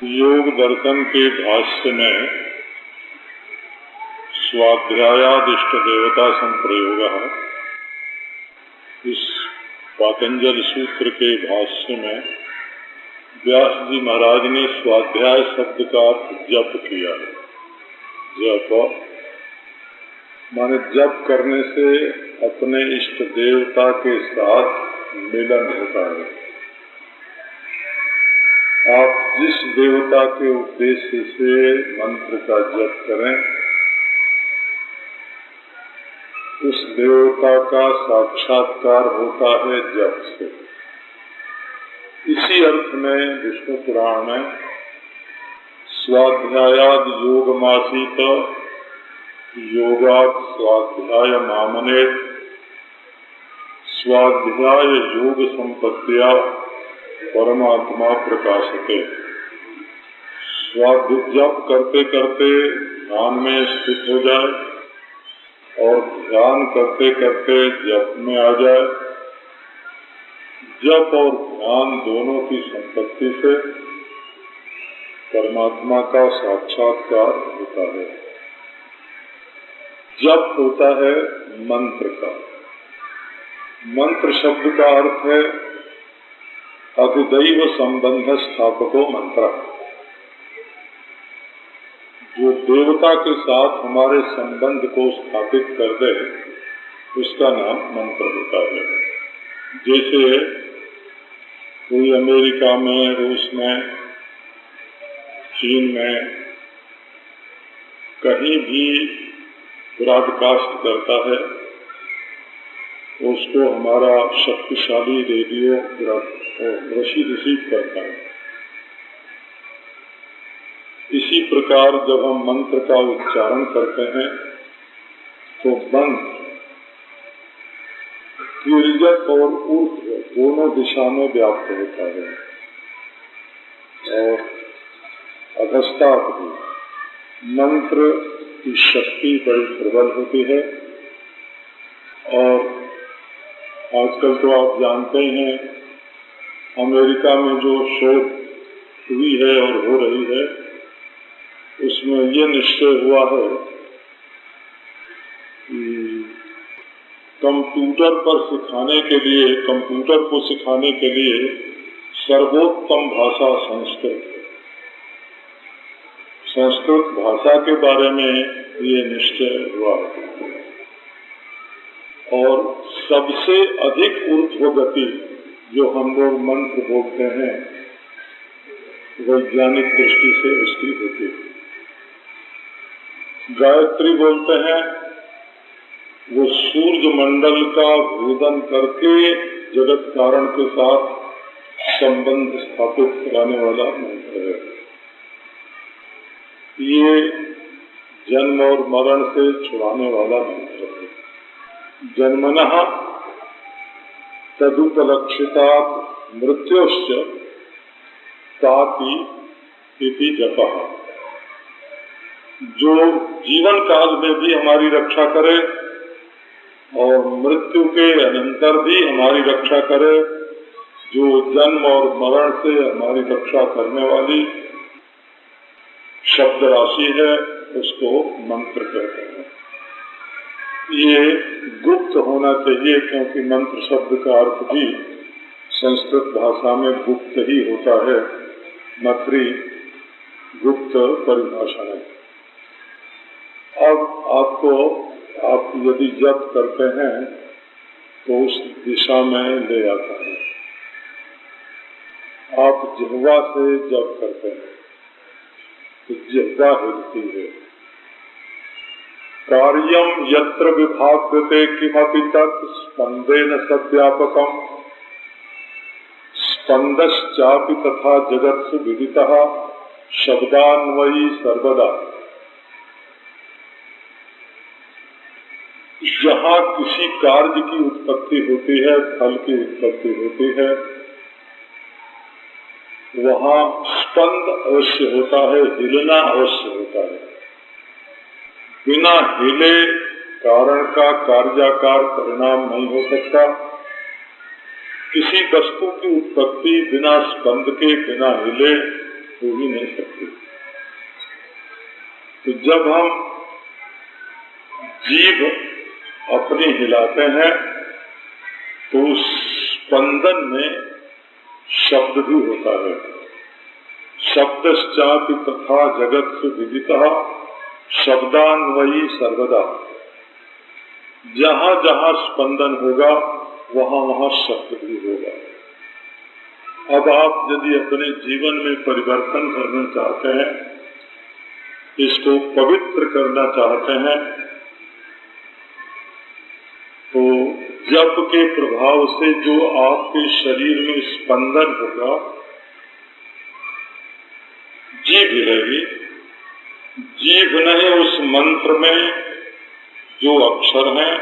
योग दर्शन के भाष्य में स्वाध्यायादिष्ट देवता संप्रयोग, इस पातंजल सूत्र के भाष्य में व्यास जी महाराज ने स्वाध्याय शब्द का जप किया है। जप माने जप करने से अपने इष्ट देवता के साथ मिलन होता है। आप जिस देवता के उद्देश्य से मंत्र का जप करें, उस देवता का साक्षात्कार होता है जप से। इसी अर्थ में विष्णु पुराण में स्वाध्यायाद योगमासीत योगात् स्वाध्याय मामनेत स्वाध्याय योग संपत्तिया परमात्मा प्रकाशते। जप करते करते ध्यान में स्थित हो जाए और ध्यान करते करते जप में आ जाए। जप और ध्यान दोनों की संपत्ति से परमात्मा का साक्षात्कार होता है। जप होता है मंत्र का। मंत्र शब्द का अर्थ है अधिदैव संबंध स्थापको मंत्र। जो देवता के साथ हमारे संबंध को स्थापित कर दे, उसका नाम मंत्र होता है। जैसे कोई अमेरिका में, रूस में, चीन में कहीं भी ब्रॉडकास्ट करता है, उसको हमारा शक्तिशाली रेडियो रिसीव करता है। इसी प्रकार जब हम मंत्र का उच्चारण करते हैं तो मंत्र कीर्जक और ऊर्ध्व दोनों दिशा में व्याप्त होता है और अधस्तात् भी। मंत्र की शक्ति बड़ी प्रबल होती है और आजकल तो आप जानते हैं अमेरिका में जो शोध हुई है और हो रही है, उसमें ये निश्चय हुआ है कि कंप्यूटर को सिखाने के लिए सर्वोत्तम भाषा संस्कृत है। संस्कृत भाषा के बारे में ये निश्चय हुआ है और सबसे अधिक ऊर्ध्व गति जो हम लोग मंत्र बोलते हैं, वैज्ञानिक दृष्टि से उसकी होती है। गायत्री बोलते हैं, वो सूर्य मंडल का भेदन करके जगत कारण के साथ संबंध स्थापित कराने वाला मंत्र है। ये जन्म और मरण से छुड़ाने वाला मंत्र है। जन्मनः तदुपलक्षितात् मृत्योश्च ताति इति जपः। जो जीवन काल में भी हमारी रक्षा करे और मृत्यु के अनंतर भी हमारी रक्षा करे, जो जन्म और मरण से हमारी रक्षा करने वाली शब्द राशि है, उसको मंत्र कहते हैं। ये गुप्त होना चाहिए, क्योंकि मंत्र शब्द का अर्थ भी संस्कृत भाषा में गुप्त ही होता है। मंत्री गुप्त परिभाषा है। अब आप यदि जप करते हैं तो उस दिशा में ले आता है। आप जिह्वा से जप करते हैं तो जिह्वा हिलती है। कार्यम यत्र विभाव्यते किमपि तत् स्पंदेन सव्यापकम् स्पंदश्चापि तथा जगत्सु विदितः शब्दान्वयी सर्वदा। जहाँ किसी कार्य की उत्पत्ति होती है, फल की उत्पत्ति होती है, वहाँ स्पंद अवश्य होता है, हिलना अवश्य होता है। बिना हिले कारण का कार्याकार परिणाम नहीं हो सकता। किसी वस्तु की उत्पत्ति बिना स्पंद के, बिना हिले हो ही नहीं सकती। तो जब हम जीभ अपनी हिलाते हैं तो उस स्पंदन में शब्द भी होता है। शब्दश्चापि तथा जगत विदितः शब्दान्वयी सर्वदा। जहाँ जहाँ स्पंदन होगा वहाँ वहाँ शब्द भी होगा। अब आप यदि अपने जीवन में परिवर्तन करना चाहते हैं, इसको पवित्र करना चाहते हैं, तो जप के प्रभाव से जो आपके शरीर में स्पंदन होगा, जीभ हिलेगी। जीभ नहीं, उस मंत्र में जो अक्षर हैं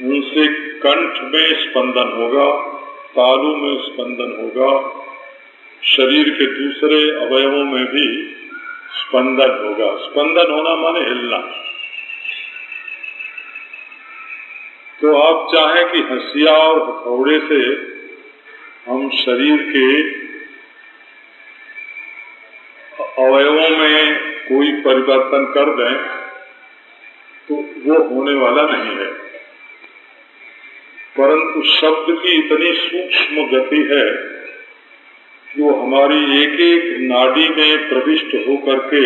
उनसे कंठ में स्पंदन होगा, तालु में स्पंदन होगा, शरीर के दूसरे अवयवों में भी स्पंदन होगा। स्पंदन होना माने हिलना। तो आप चाहें कि हंसिया और हथौड़े से हम शरीर के अवयवों में कोई परिवर्तन कर दें तो वो होने वाला नहीं है। परंतु शब्द की इतनी सूक्ष्म गति है जो हमारी एक एक नाड़ी में प्रविष्ट होकर के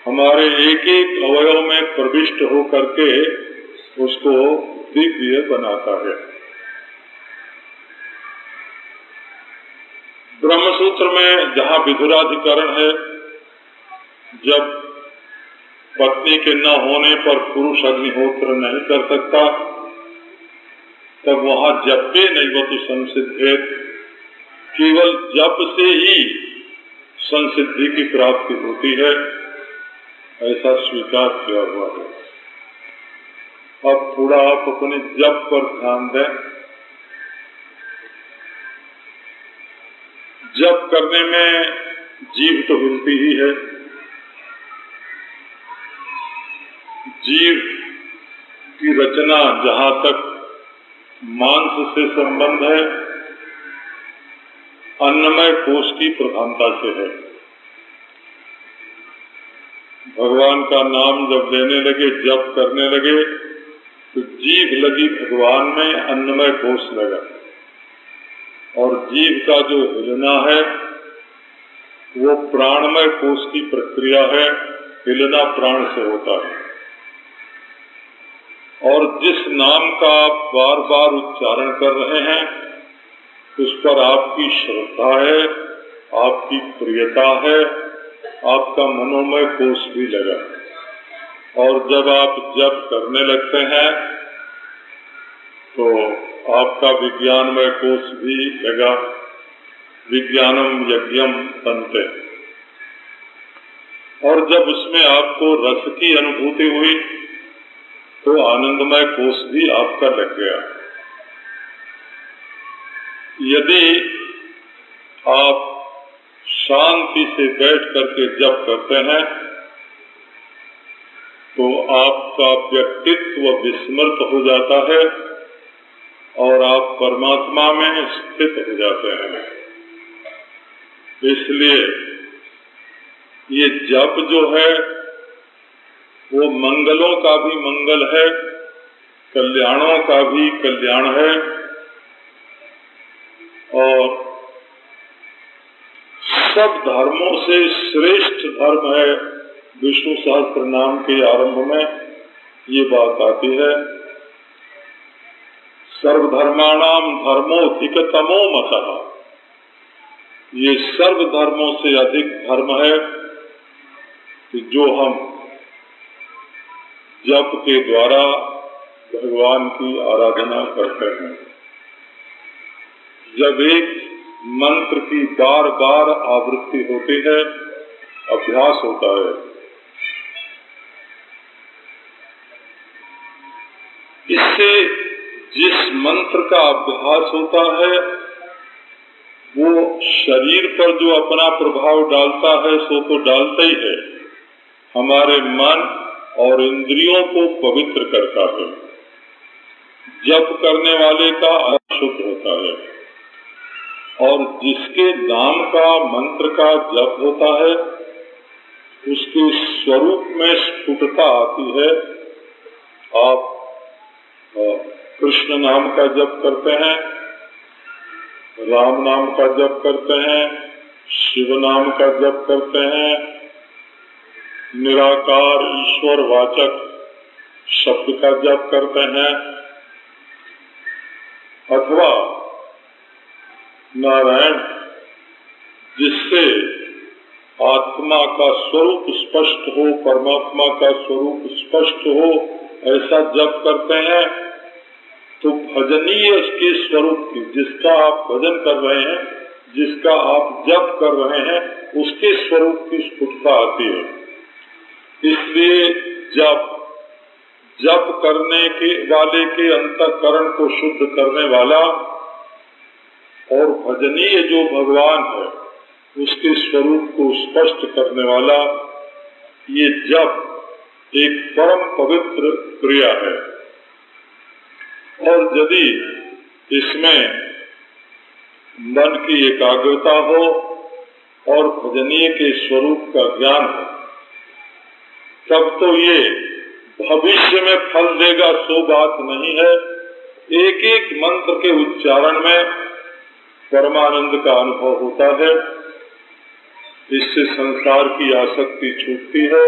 हमारे एक एक अवयव में प्रविष्ट होकर के उसको दिव्य बनाता है। ब्रह्मसूत्र में जहाँ विधुराधिकरण है, जब पत्नी के न होने पर पुरुष अग्निहोत्र नहीं कर सकता, तब वहाँ जपे नैवतु संसिद्धेत, केवल जप से ही संसिद्धि की प्राप्ति होती है, ऐसा स्वीकार किया हुआ है। अब थोड़ा आप अपने जप पर ध्यान दें। जप करने में जीभ तो हिलती ही है। जीभ की रचना जहाँ तक मांस से संबंध है, अन्नमय कोश की प्रधानता से है। भगवान का नाम जब लेने लगे, जप करने लगे, तो जीभ लगी भगवान में, अन्नमय कोश लगा। और जीभ का जो हिलना है वो प्राणमय कोश की प्रक्रिया है। हिलना प्राण से होता है। और जिस नाम का आप बार बार उच्चारण कर रहे हैं उस पर आपकी श्रद्धा है, आपकी प्रियता है, आपका मनोमय कोश भी लगा। और जब आप जप करने लगते हैं तो आपका विज्ञानमय कोश भी लगा। विज्ञानम यज्ञम तन्ते। और जब उसमें आपको रस की अनुभूति हुई तो आनंदमय कोश भी आपका लग गया। यदि आप शांति से बैठ करके जप करते हैं तो आपका व्यक्तित्व विस्मृत हो जाता है और आप परमात्मा में स्थित हो जाते हैं। इसलिए ये जप जो है वो मंगलों का भी मंगल है, कल्याणों का भी कल्याण है। और सब धर्मों से श्रेष्ठ धर्म है। विष्णु सहस्त्र नाम के आरंभ में ये बात आती है, सर्वधर्माणाम धर्मोऽधिकतमो मतः। ये सर्व धर्मों से अधिक धर्म है कि जो हम जप के द्वारा भगवान की आराधना करते हैं। जब एक मंत्र की बार बार आवृत्ति होती है, अभ्यास होता है, इससे जिस मंत्र का अभ्यास होता है वो शरीर पर जो अपना प्रभाव डालता है सो तो डालता ही है, हमारे मन और इंद्रियों को पवित्र करता है। जप करने वाले का अशुद्ध होता है। और जिसके नाम का मंत्र का जप होता है उसके स्वरूप में स्फुटता आती है। आप कृष्ण नाम का जप करते हैं, राम नाम का जप करते हैं, शिव नाम का जप करते हैं, निराकार ईश्वर वाचक शब्द का जप करते हैं, अथवा नारायण जिससे आत्मा का स्वरूप स्पष्ट हो, परमात्मा का स्वरूप स्पष्ट हो, ऐसा जप करते हैं तो भजनीय उसके स्वरूप की, जिसका आप भजन कर रहे हैं, जिसका आप जप कर रहे हैं, उसके स्वरूप की स्फुटता आती है। इसलिए जप करने के वाले के अंतःकरण को शुद्ध करने वाला और भजनीय जो भगवान है उसके स्वरूप को स्पष्ट करने वाला ये जप एक परम पवित्र क्रिया है। और यदि इसमें मन की एकाग्रता हो और भजनीय के स्वरूप का ज्ञान हो तब तो ये भविष्य में फल देगा, सो बात नहीं है। एक एक मंत्र के उच्चारण में परमानंद का अनुभव होता है। इससे संसार की आसक्ति छूटती है,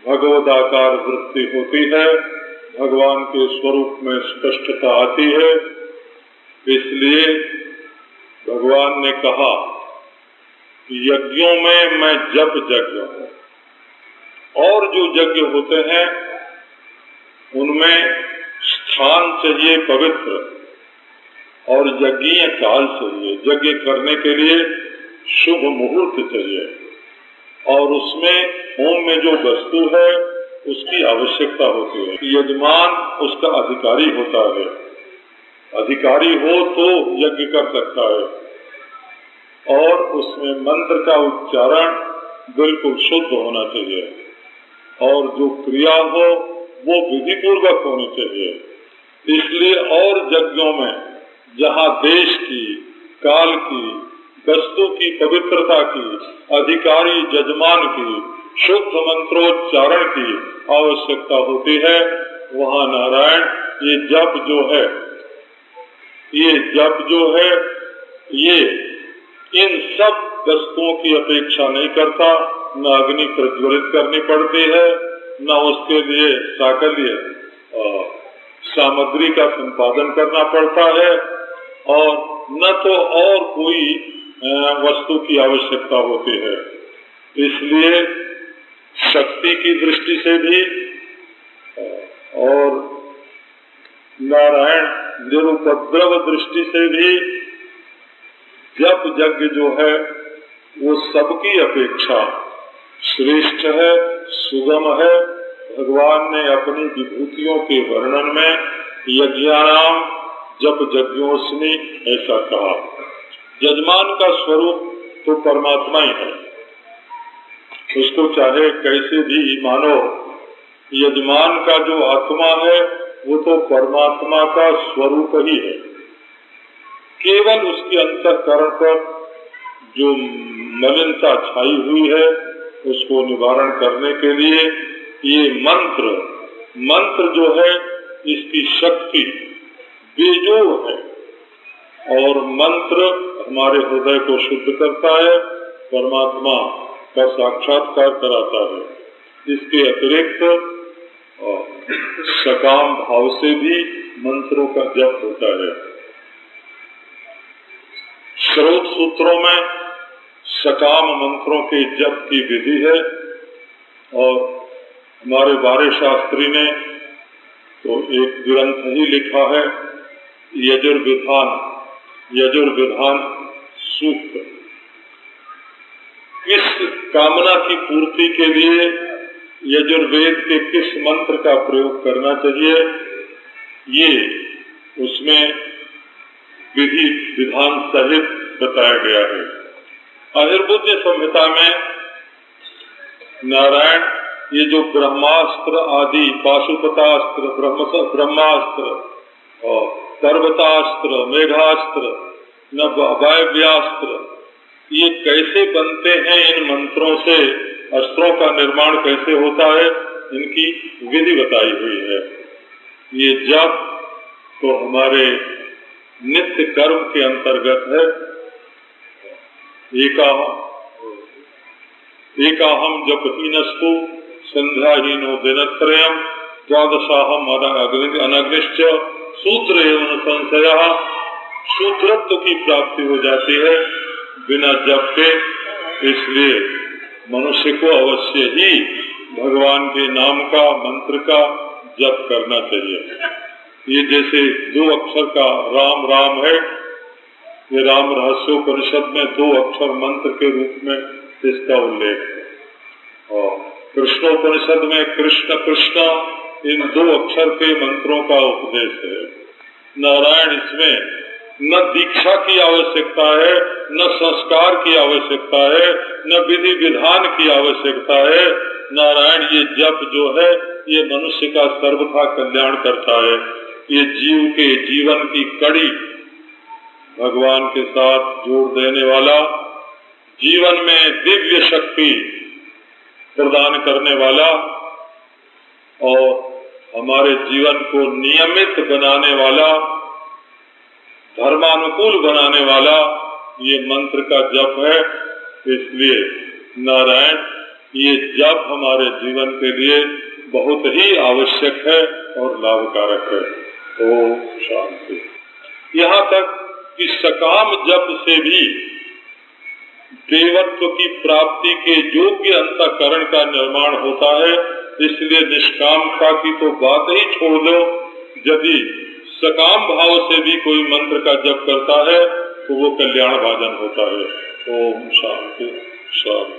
भगवदाकार वृत्ति होती है, भगवान के स्वरूप में स्पष्टता आती है। इसलिए भगवान ने कहा यज्ञों में मैं जप यज्ञ हूँ, और जो यज्ञ होते हैं उनमें स्थान चाहिए पवित्र और यज्ञीय काल चाहिए। यज्ञ करने के लिए शुभ मुहूर्त चाहिए और उसमें होम में जो वस्तु है उसकी आवश्यकता होती है। यजमान उसका अधिकारी होता है, अधिकारी हो तो यज्ञ कर सकता है और उसमें मंत्र का उच्चारण बिल्कुल शुद्ध होना चाहिए और जो क्रिया हो वो विधि पूर्वक होनी चाहिए। इसलिए और यज्ञों में जहाँ देश की, काल की, वस्तु की पवित्रता की, अधिकारी जजमान की, शुद्ध मंत्रोच्चारण की आवश्यकता होती है, वहाँ नारायण ये जप जो है, ये इन सब वस्तुओं की अपेक्षा नहीं करता। न अग्नि प्रज्वलित करनी पड़ती है, न उसके लिए साकल्य सामग्री का संपादन करना पड़ता है और न तो और कोई वस्तु की आवश्यकता होती है। इसलिए शक्ति की दृष्टि से भी और नारायण निरुपद्रव दृष्टि से भी जप यज्ञ जो है वो सबकी अपेक्षा श्रेष्ठ है, सुगम है। भगवान ने अपनी विभूतियों के वर्णन में यज्ञानाम जप यज्ञोस्मि ऐसा कहा। यजमान का स्वरूप तो परमात्मा ही है, उसको चाहे कैसे भी मानो। यजमान का जो आत्मा है वो तो परमात्मा का स्वरूप ही है। केवल उसके अंतःकरण पर जो मलिनता छाई हुई है उसको निवारण करने के लिए ये मंत्र जो है इसकी शक्ति बेजोड़ है और मंत्र हमारे हृदय को शुद्ध करता है, परमात्मा का साक्षात्कार कराता है। इसके अतिरिक्त सकाम भाव से भी मंत्रों का जप होता है। स्रोत सूत्रों में सकाम मंत्रों के जप की विधि है और हमारे वारे शास्त्री ने तो एक ग्रंथ ही लिखा है, यजुर्विधान सूक्त। किस कामना की पूर्ति के लिए यजुर्वेद के किस मंत्र का प्रयोग करना चाहिए, ये उसमें विधि विधान सहित बताया गया है। आयुर्वेद संहिता में नारायण ये जो ब्रह्मास्त्र आदि, पाशुपतास्त्र, ब्रह्मास्त्र और पर्वतास्त्र, मेघास्त्र न वायव्यास्त्र, ये कैसे बनते हैं, इन मंत्रों से अस्त्रों का निर्माण कैसे होता है, इनकी विधि बताई हुई है। ये जप तो हमारे नित्य कर्म के अंतर्गत है। एकाहम जपहीनस्तु संध्याहीनो दिनत्रयम् द्वादशाहम अनग्निश्च सूत्र एवं संशयः। शूद्रत्व की प्राप्ति हो जाती है बिना जप के, इसलिए मनुष्य को अवश्य ही भगवान के नाम का, मंत्र का जप करना चाहिए। ये जैसे 2 अक्षर का राम राम है, ये राम रहस्योपनिषद में 2 अक्षर मंत्र के रूप में इसका उल्लेख है, और कृष्णोपनिषद में कृष्ण कृष्ण, इन 2 अक्षर के मंत्रों का उपदेश है। नारायण इसमें न दीक्षा की आवश्यकता है, न संस्कार की आवश्यकता है, न विधि विधान की आवश्यकता है। नारायण ये जप जो है ये मनुष्य का सर्वथा कल्याण करता है। ये जीव के जीवन की कड़ी भगवान के साथ जोड़ देने वाला, जीवन में दिव्य शक्ति प्रदान करने वाला और हमारे जीवन को नियमित बनाने वाला, धर्मानुकूल बनाने वाला ये मंत्र का जप है। इसलिए नारायण ये जप हमारे जीवन के लिए बहुत ही आवश्यक है और लाभकारक है। ओम शांति। यहाँ तक कि सकाम जप से भी देवत्व की प्राप्ति के योग्य अंतःकरण का निर्माण होता है। इसलिए निष्कामता की तो बात ही छोड़ दो, यदि सकाम भाव से भी कोई मंत्र का जप करता है तो वो कल्याण भाजन होता है। ओम शांति शांति।